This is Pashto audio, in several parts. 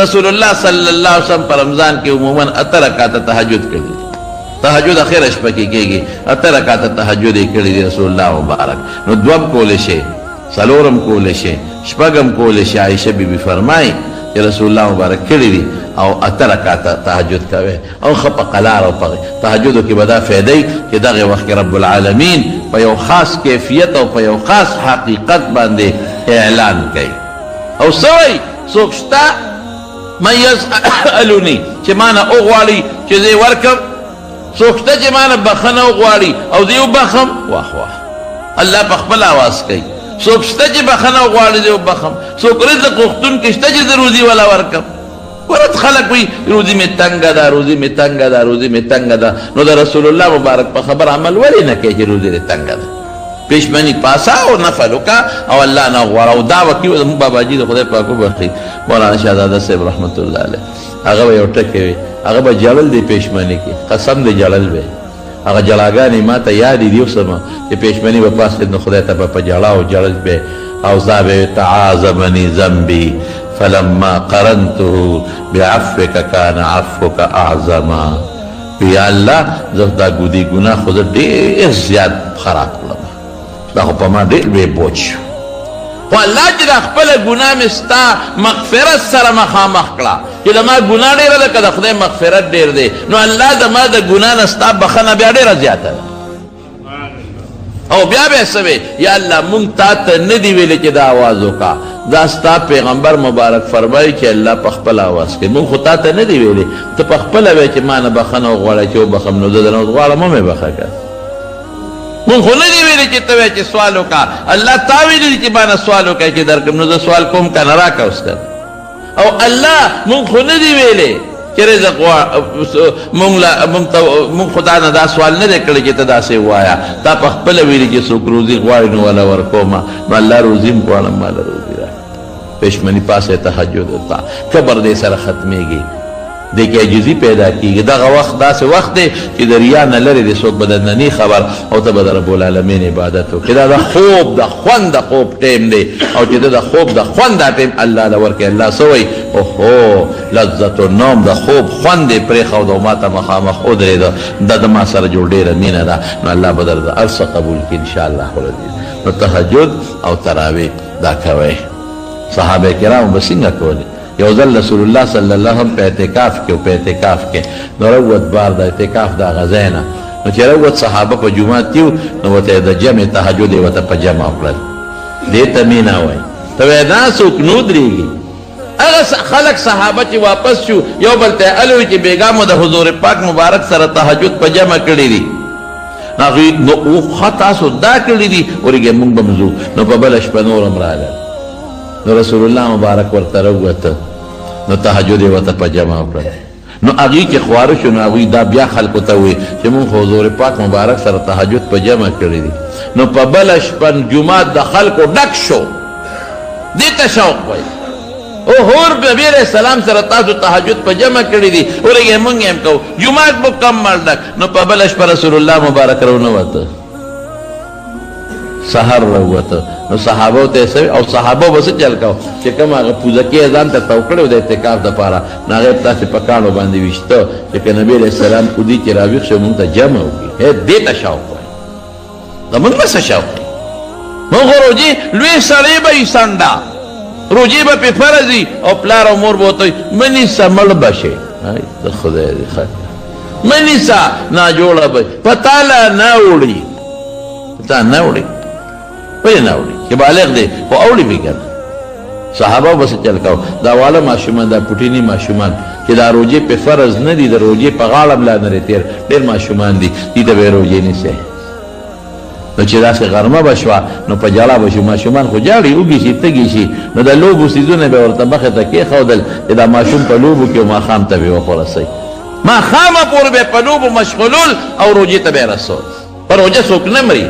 رسول اللہ صلی اللہ علیہ وسلم پر رمضان کے عموماً 8 رکعت تہجد کردی تہجد اخیر شپه کې کېږي 8 رکعت تهجد یې کړي دي رسول الله مبارک نو دوم کولی شي څلورم کولی شي شپږم کولی شي عایشه بیبي فرمایي چې رسول الله مبارک کړي دي او 8 رکعت تهجد کوي او ښه په قلار او په تهجدو کې به دا فایده چې دغه وخت کې رب العالمین په یو خاص کیفیت او په یو خاص حقیقت باندې اعلان کوي او سوی څوک شته من یسألوني چې مانه وغواړي چې زه ورکم څوک شته چې مانه بخښنه وغواړي او زه یې وبخم واه واه الله په خپل آواز کوي څوک شته چې بخښنه وغواړي زه یې وبخم څوک رزق غوښتونکی شته چې زه روزي والا ورکم ورته خلک وایي روزي مې تنګه ده روزي مې تنګه ده روزي مې تنګه ده نو د رسول الله مبارک په خبر عمل ولې نه کوي چې روزي دې تنګه ده پېشمني پاسه او نفل وکړه او الله نه غواړه او دا وکړي زموږ باباجي د خدای پاک وبخښي مولانا شهزاده صاحب رحمت الله علیه هغه به یو ټکی وي هغه به جړل دی پېشمني کې قسم دی جړل به هغه جړاګانې ما ته یادې دي اوس هم چې پېشمني به پاس نو خدای ته به په جړا او جړل به او دا به تعاظمني ذنبي فلما قرنته بعفوك كان عفوك اعظما یا الله زه دا ګناه خو زه ډېر زیات خراب کړم دا خو په ما ډېر لوی بوج شو خو الله چې دا خپله ګناه مې ستا مغفرت سره مخامخ کړه چې زما ګناه ډېره ده که د خدای مغفرت ډېر دی نو الله زما د ګناه نه ستا بخښنه بیا ډېره زیاته ده او بیا به څه وی یا الله مونږ تا ته نه دي ویلې چې دا آواز وکړه دا ستا پیغمبر مبارک فرمایي چې الله په خپل آواز کوي مونږ خو تا ته نه دي ویلې ته په خپله وایې چې ما نه بخښنه وغواړه چې وبخم نو زه درنه غواړم مې بخښه که مونږ خو نه دي ویلې چې ته وایې چې سوال وکړه الله تا ویلي دي چې ما نه سوال وکړه چې درکړم نو زه سوال کوم که نه راکړه اوس که او الله مونږ خو نه دي ویلې چې رزق مونږ خدا نه دا سوال نه دی کړی چې ته داسې ووایه تا په خپله ویلي چې څوک روزي غواړي نو والا ورکومه نو الله روزي م غواړم ماله روزي راکړه پېشمني پاسه تهجد وتا قبر دې سره ختمېږي دې کې عجزي پیدا کېږي دغه وخت داسې وخت دی چې د ریا نه لرې دی څوک به درنه نی خبر او ته به د رب العالمین عبادت وکړې دا د خوب د خوند د خوب ټیم دی او چې ته د خوب د خوند دا ټیم الله له ورکړي الله څه وایي اوهو لذت النوم د خوب خوند یې پرېښود او ما ته مخامخ ودرېده دا د ما سره جوړ ډېره مینه ده نو الله به در د هر څه قبول کړي انشاءالله نو تهجد او تراویح دا کوئ صحابه کرام به څنګه کولې یو ځل رسول الله صلی الله علیه وسلم په اعتکاف کې نو روت بار د اعتکاف د غځای نه نو چې روت صحابه په جومات کې نو ورته د جمع تهجد یې ورته په جمع وکړل دې ته مینا وایي ته وایې دا څوک نو درېږي هغه خلک صحابه چې واپس شو یو بل ته الوي چې بیګامو د حضور پاک مبارک سره تهجد په جمع کړي دي هغوی نو ښه تاسو دا کړي دي ورګې مونږ به ځو نو په بله شپه نور هم راغلل نو رسول الله مبارک ورته راووته نو تهجد یې ورته په جمع وکړل نو هغې کې خواره شو نو هغوی دا بیا خلکو ته ووایي چې مونږ خو حضور پاک مبارک سره تهجد په جمع کړي دي نو په بله شپه جومات د خلکو ډک شو دې ته شوق وایي او هور نبی علیہ السلام سره تاسو تهجد په جمع کړي دي ورګې مونږ هم کوو جومات به کمل ډک نو په بله شپه رسول الله مبارک رانووته سحر راووته نو صحابو ته یې او صحابو به څه چل کوو چې کوم هغه پوزکې یې ځان ته تو کړی و د اعتکاف دپاره نو هغه یې تاسې په کاڼو باندې ویشته چې که نبي علیه السلام ودي چې راویښ شو مونږ ته جمع وکړي دې ته شوق وایي د مونږ نه څه شوق دی مونږ خو روجي لوی سړی به وي سنډه روجي به پې فرض وي او پلار او مور به ورته وایي مه نیسه مړ به شې د خدای دې خیر مه نیسه ناجوړه به په تاله نه وړي تا نه وړي ولې نه وړي چې بالغ دی خو اوړي به که نه صحابه به څه چل کوو دا واړه ماشومان دا پوټیني ماشومان چې دا روجې پې فرض نه دي د روجې په غاړه ملا نه تېر ډېر ماشومان دي دي ته به یې روجې نیسئ نو چې داسې غرمه به شوه نو په جړه به شو ماشومان خو جاړي اوږي شي تږي شي نو د لوبو څیزونه به ورته مخې ته کېښودل چې دا ماشوم په لوبو کې ماښام ته به یې وخورسئ ماښامه پورې به یې په لوبو مشغولول او روجې ته به یې رسول په روجه څوک نه مري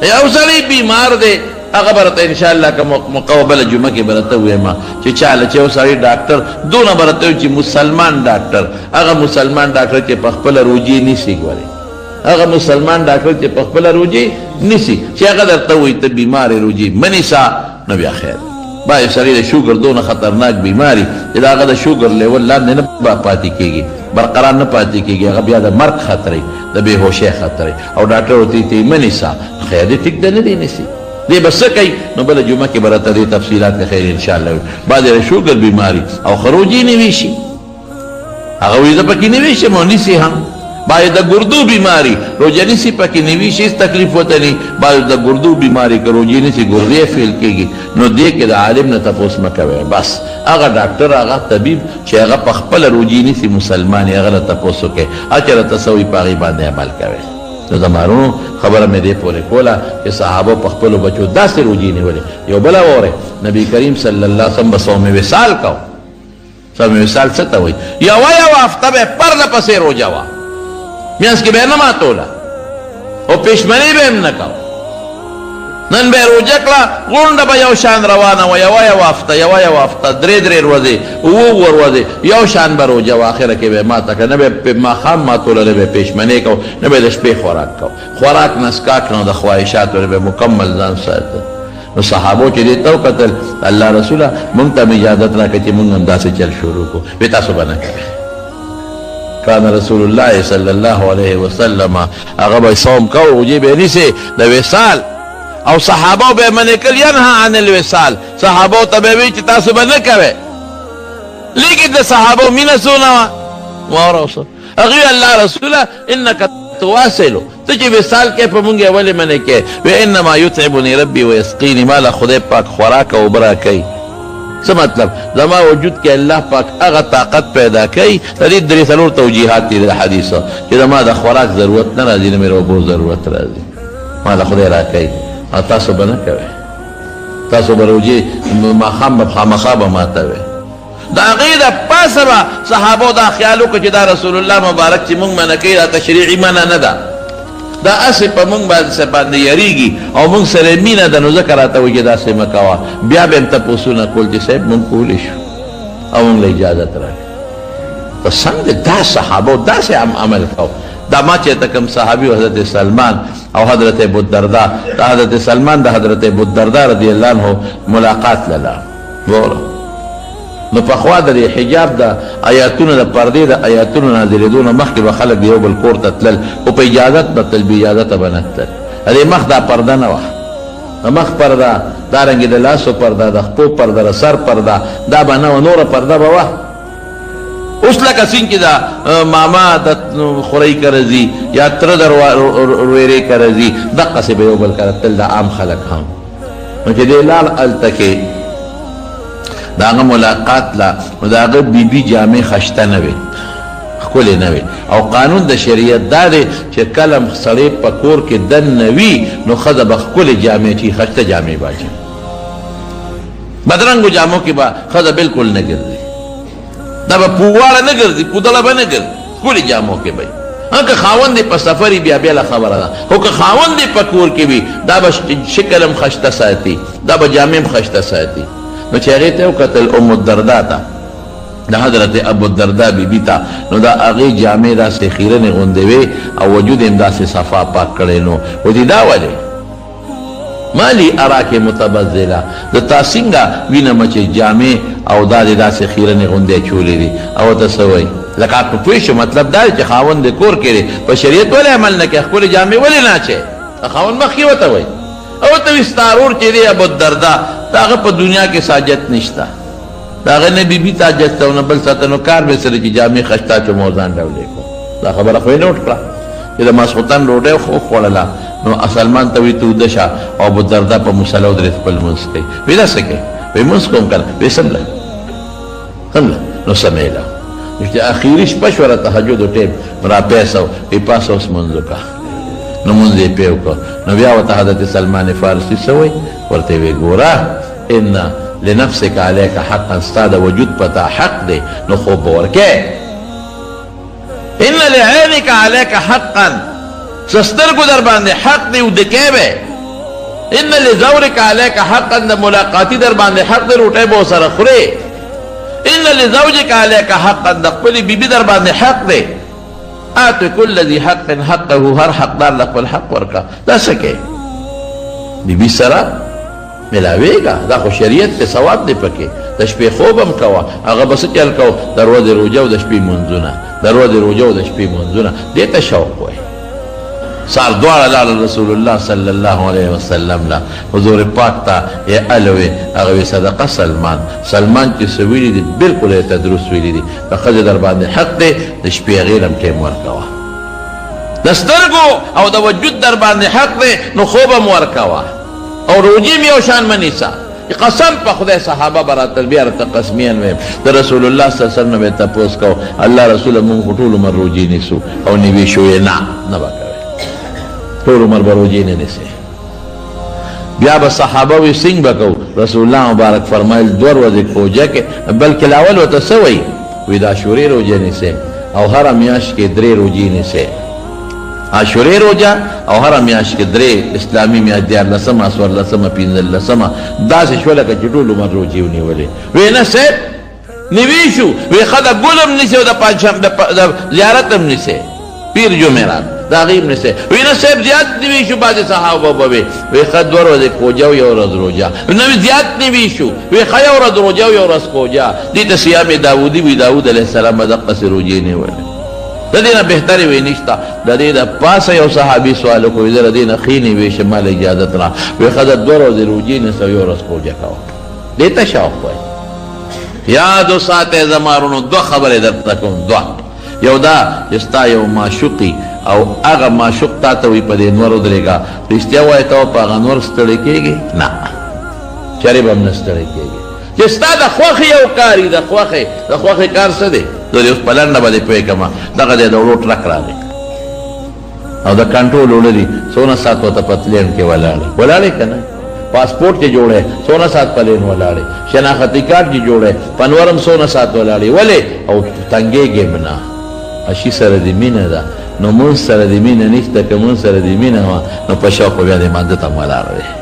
یو سړی بیمار دی هغه به راته انشاءالله که مقابله جمعه کې به راته ووایم چې چاله چې یو سړی ډاکټر دونه به راته وي چې مسلمان ډاکټر هغه مسلمان ډاکټر چې په خپله روجې نیسي ګورې هغه مسلمان ډاکټر چې په خپله روجې نیسي چې هغه درته وایي ته بیمار یې روجې مه نیسه نو بیا خیر باید سړی د شوګر دونه خطرناک بیماری چې د هغه د شوګر لیول لاندې نه پاتې کېږي، برقرار نه پاتې کېږي، هغه بیا د مرګ خطر د بې هوشۍ خطر او ډاکټر ورته یې مه نیسه. خیر دی ټیک ده نه دی نیسي، دی به څه کوي؟ نو بله جمعه کې به راته دې تفصیلات کې خیر انشاءالله وي. بعد د شوګر بیماری او خروجي نه وي شي، هغه وایي زه پکې نه وي شم او نیسي هم. باید د ګردو بیماری روجه نیسي پکې نه وي شي، هېڅ تکلیف ورته نه. باید د ګردو بیماری که روجې نیسي ګردې فیل کېږي، نو دې کې د عالم نه تپوس مه کوئ. بس هغه ډاکټر هغه طبیب چې هغه په خپله روجې نیسي مسلمان یې هغه نه تپوس وکړئ، هر راته څه وایي په هغې باندې عمل کوئ. نو زمانو خبره مې دې پورې کوله چې صحابه په خپلو بچو داسې روجې نیولې. یو بله واورئ، نبي کریم صلی الله علیه وسلم به صوم وصال کو. صوم وصال څه ته وایي؟ یوه هفته به پرله پسې روجه وه، میانس کې به یې نه ماتوله او پېشمني به یې هم نه کوه. نن به یې روجه کړه، غونډه به یو شان روانه وه، یوه هفته درې ورځې، اووه ورځې یو شان به روجه وه. اخره کې به یې ماته کړه، نه به یې ماښام ماتوله، نه به یې پېشمني کو، نه به یې د شپې خوراک کو. خوراک نسکاک نه د خواهشاتو نه به یې مکمل ځان ساته. نو صحابو چې دې ته وکتل، الله رسوله مونږ ته هم اجازت راکړه چې مونږ هم داسې چل شروع کړو. وی تاسو به نه کوئ. کان رسول الله صلی الله علیه وسلم هغه به صوم کو، روجې به یې نیسې د وصال، او صحابو به یې منع کړل ینهی عن الوصال. صحابو ته به یې ویل چې تاسو به نه کوئ. لیکن د صحابو مینه څونه وه؟ واوره اوس هغوی الله رسوله انک تواصلو، ته چې وصال کې په مونږ یې ولې منع کې؟ وی انما یطعمني ربي ویسقیني، ما له خدای پاک خوراک او اوبه راکوي. څه مطلب؟ زما وجود کې الله پاک هغه طاقت پیدا کوي. د دې درې څلور توجیحات دي د حدیثو چې زما د خوراک ضرورت نه راځي، نه مې د اوبو ضرورت راځي، ما له خدای راکوي. او تاسو به نه کوئ، تاسو به روجې ماښام به خامخا به ماتوئ. د هغې د پاسه به صحابو دا خیال وکړه چې دا رسول الله مبارک چې مونږ منع کوي دا تشریعي منع نه ده، دا اسې په مونږ باندې یریږي او مونږ سره مینه ده، نو ځکه راته وایي چې داسې مه کوه. بیا به یې تپوسونه کول چې صاحب مونږ کولی شو او مونږ له اجازت راکړه. په څنګه دا صحابو داسې عمل کو. دا ما چې ته کوم صحابي و حضرت سلمان او حضرت ابوالدرداء، دا حضرت سلمان د حضرت ابوالدرداء رضی الله عنه ملاقات لله وره. نو پخوا د حجاب د آیاتونو د پردې د آیاتونو نازلېدو نه مخکې به خلک د یو بل کور ته تلل او په اجازت به تلل، بې اجازته به نه تلل. د مخ دا پرده نه وه، د مخ پرده، دارنګې د لاسو پرده، د خپو پرده، د سر پرده، دا به نه وه، نوره پرده به وه. اوس لکه څنګه چې دا ماما د خورۍ که راځي یا تره د رویرې که راځي، دقسې به یو بل کره تل د عام خلک هم. نو چې دی لاړ هلته کې د هغه ملاقات لا، نو د هغه بیبي جامې خشته نه وې، ښکلې نه وې. او قانون د شریعت دا دی چې کله سړی په کور کې دننه وي نو ښځه به ښکلې جامې چې خشته جامې باچي، بدرنګو جامو کې به ښځه بالکل نه ګرځي، دا به پوواړه نه ګرځي، پودله به نه ګرځي، ښکلې جامو کې به. که خاوند دې په سفر وي بیا بېله خبره ده، خو که خاوند دې په کور کې وي دا به شکل هم خشته ساتي، دا به جامې هم خشته ساتي. نو چې هغې ته یې وکتل ام الدرداء ته، د حضرت ابوالدرداء بیبي ته، نو دا هغې جامې داسې خیرنې غوندې وې او وجود یې هم داسې صفا پاک کړی. نو ودې دا ولې مالی اراکې متبذله، د تا څنګه وینمه چې جامې او دا دې داسې خیرنې غوندې چولې دي. او ته څه وایي؟ لکه په پوه شو مطلب دا دی چې خاوند دې کور کې دی، په شریعت ولې عمل نه کوي؟ ښکلې جامې ولې نه اچوې؟ خاوند مخکې ورته وایي. او ته وایي ستا ورور چې دی ابوالدرداء، د هغه په دنیا کې ساجت نشته، د هغه نه بیبي ته حاجت ته او نه بل څه ته، نو کار به سره چې جامې خشته اچو موزان ډولې کو. دا خبره خو یې نوټ کړه چې د ماسخوتن ډوډۍ خو وخوړله، نو سلمان ته وایي ته اوده شه او ابوالدرداء په مصله ودرېد خپل لمونځ کوي. وایي دا څه کوي؟ وایي لمونځ کوم که نه؟ وایي سمله نو سمیله. چې اخري شپه شوله تهجد ټیم راپیسه وایي پاسه اوس لمونځ وکړه. نو مونځ یې پې وکړه. نو بیا ورته حضرت سلمان فارسي څه وایي؟ ورته وایي ګوره ان لنفسک علیک حقا، ستا د وجود پتا حق دی، نو خوب به ورکې. ان لعینک علیک حقا، سترګو در باندې حق دی وده کې به. ان لزورک علیک حقا، د ملاقاتي در باندې حق دی، روټۍ به ورسره خورې. ان لزوجک علیک حقا، د خپلې بیبي در باندې حق دی. آت کل ذی حق حقه، هر حقدار له خپل حق ورکړه. دا څه کوې؟ بیبي سره ملاویگا دا خو شریعت ته ثواب دی پکې د شپې خوب هم کوه هغه به څه چل کوو د ورځې روژه او د شپې منځونه د ورځې روژه او د شپې منځونه دې ته شوق وایي سار دواړه لاړل رسول الله صلی الله علیه وسلم لا حضور پاک ته یې الوي هغه وی صدقه سلمان چې څه ویلي دي بلکل یې تدرس ویلي دي په ښځې در باندې حق دی د شپې هغې هم ټیم ورکوه د سترګو او د وجود در باندې حق دی نو خوب هم ورکوه او روجی می او شان منیسا قسم په خدای صحابه براتل بیا رته قسمیان ویم د رسول الله صلی الله علیه وسلم به تاسو کو الله رسول مونږ ټول عمر روجی نیسو او نیوي شوې نه وکړي ټول عمر به روجی نه نیسي بیا به صحابه وی سنگ بکو رسول الله مبارک فرمایل دور ورځې کوجه کې بلکې لاول وته سوی وی دا شوري روجی نیسي او هر میاش کې درې روجی نیسي عاشورې روجه او هر میاشت کې درې اسلامي میاشت دیارلسمه څوارلسمه پنځلسمه داسې شوه لکه چې ټول عمر روجې ونیولې وی نه صاحب نیوي شو وی ښه د ګل هم نیسي او د پنجشنبه د زیارت هم نیسي پیر جمعرات د هغې هم نیسي وی نه صاحب زیات نیوي شو بعضې صحابه به وی وی ښه دوه ورځې کوجه او یو ورځ روجه نه زیات نیوي شو وی ښه یو ورځ روجه او یو ورځ کوجه دې ته صیام داودي وی داود علیه السلام به دقسې روجې نیولې د دې نه بهترې وی نشته د دې د پاسه یو صحابي سوال وکړو زه د دې نه ښې نیوې شم مال اجازت را وی ښه د دوه ورځې روجې نیسه یو ورځ کوجه کوه دې ته شوق وایي یاد وساتئ زما وروڼو دوه خبرې درته کوم دوه یو دا چې ستا یو معشوقي او هغه معشوق تا ته وایي په دې نور ودرېږه رښتیا وایې ته په هغه نور ستړی کېږي نه چرې به هم نه ستړی کېږي چې ستا د خوښې یو کار د خوښې کار څه دی زه دې اوس په لنډه باندې پوه کړم دغه دی د وړو ټرک راغی او د کنټرول وړه دي څونه ساعت ورته په پلین کې ولاړې که نه پاسپورټ چې جوړی څونه ساعت پلین ولاړې شناختي کارت چې جوړی په نور هم څونه ساعت ولاړې ولې او تنګېږې م نه اشي سره دې مینه ده نو مونځ سره دې مینه نشته که مونځ سره دې مینه وه نو په شوق بیا دې مانځه ته ولاړ دی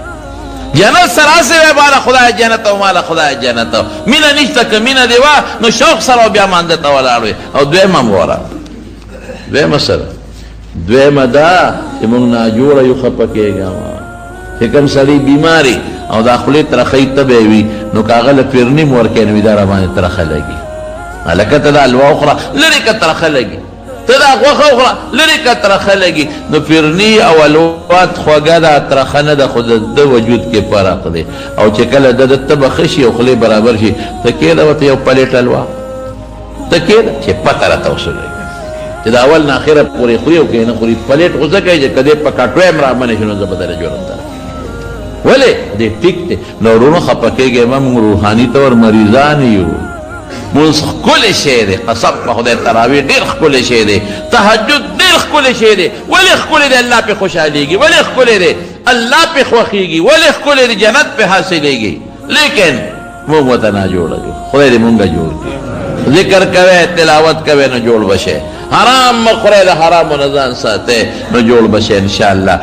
جنت سراسه وی بالا خدای جنت او مال خدای جنت مینا نشته که مینا دیوا نو شوق سره بیا مانده ته ولاړ وي او دویمه وره دویمه سره دویمه دا چې موږ ناجوړه یو خفه کېږم چې کوم سړی بیماري او دا خولې ترخی تبی وي نو که هغه له فرني م ورکوي نو دا راباندې ترخه لګي هلکه ته دا حلوا وخوره لرې که ترخه لګي ته دا غوښه وخوره لرې که ترخه لګي نو فرني او حلوات خوږه ده ترخه نه ده خو د وجود کې فرق دی او چې کله د ته به ښه شي او خولې برابر شي ته کېده ورته یو پلیټ حلوا ته کېده چې پته راته وسولېږي چې د اول نه اخره پورې خوري او که نه خوري پلیټ خو ځکه چې که دې په کټوی هم رامنې شي نو زه به دله جوړم ته ولې دې ټیک دی نو وروڼو خفه کېږئ مه موږ روحاني طور مریضان یو مونځ ښکلی شی دی قسم په خدای تراویح ډېر ښکلی شی دی تهجد ډېر ښکلی شی دی ولې ښکلی دی الله پې خوشحالېږي ولې ښکلی دی الله پې خوښېږي ولې ښکلی دی جنت پې حاصلېږي لیکن موږ ورته ناجوړه یو خدای دې مونږه جوړ کړي ذکر کوئ تلاوت کوئ نو جوړ به شئ حرام مه خورئ د حرامو نه ځان ساتئ نو جوړ به شئ انشاءالله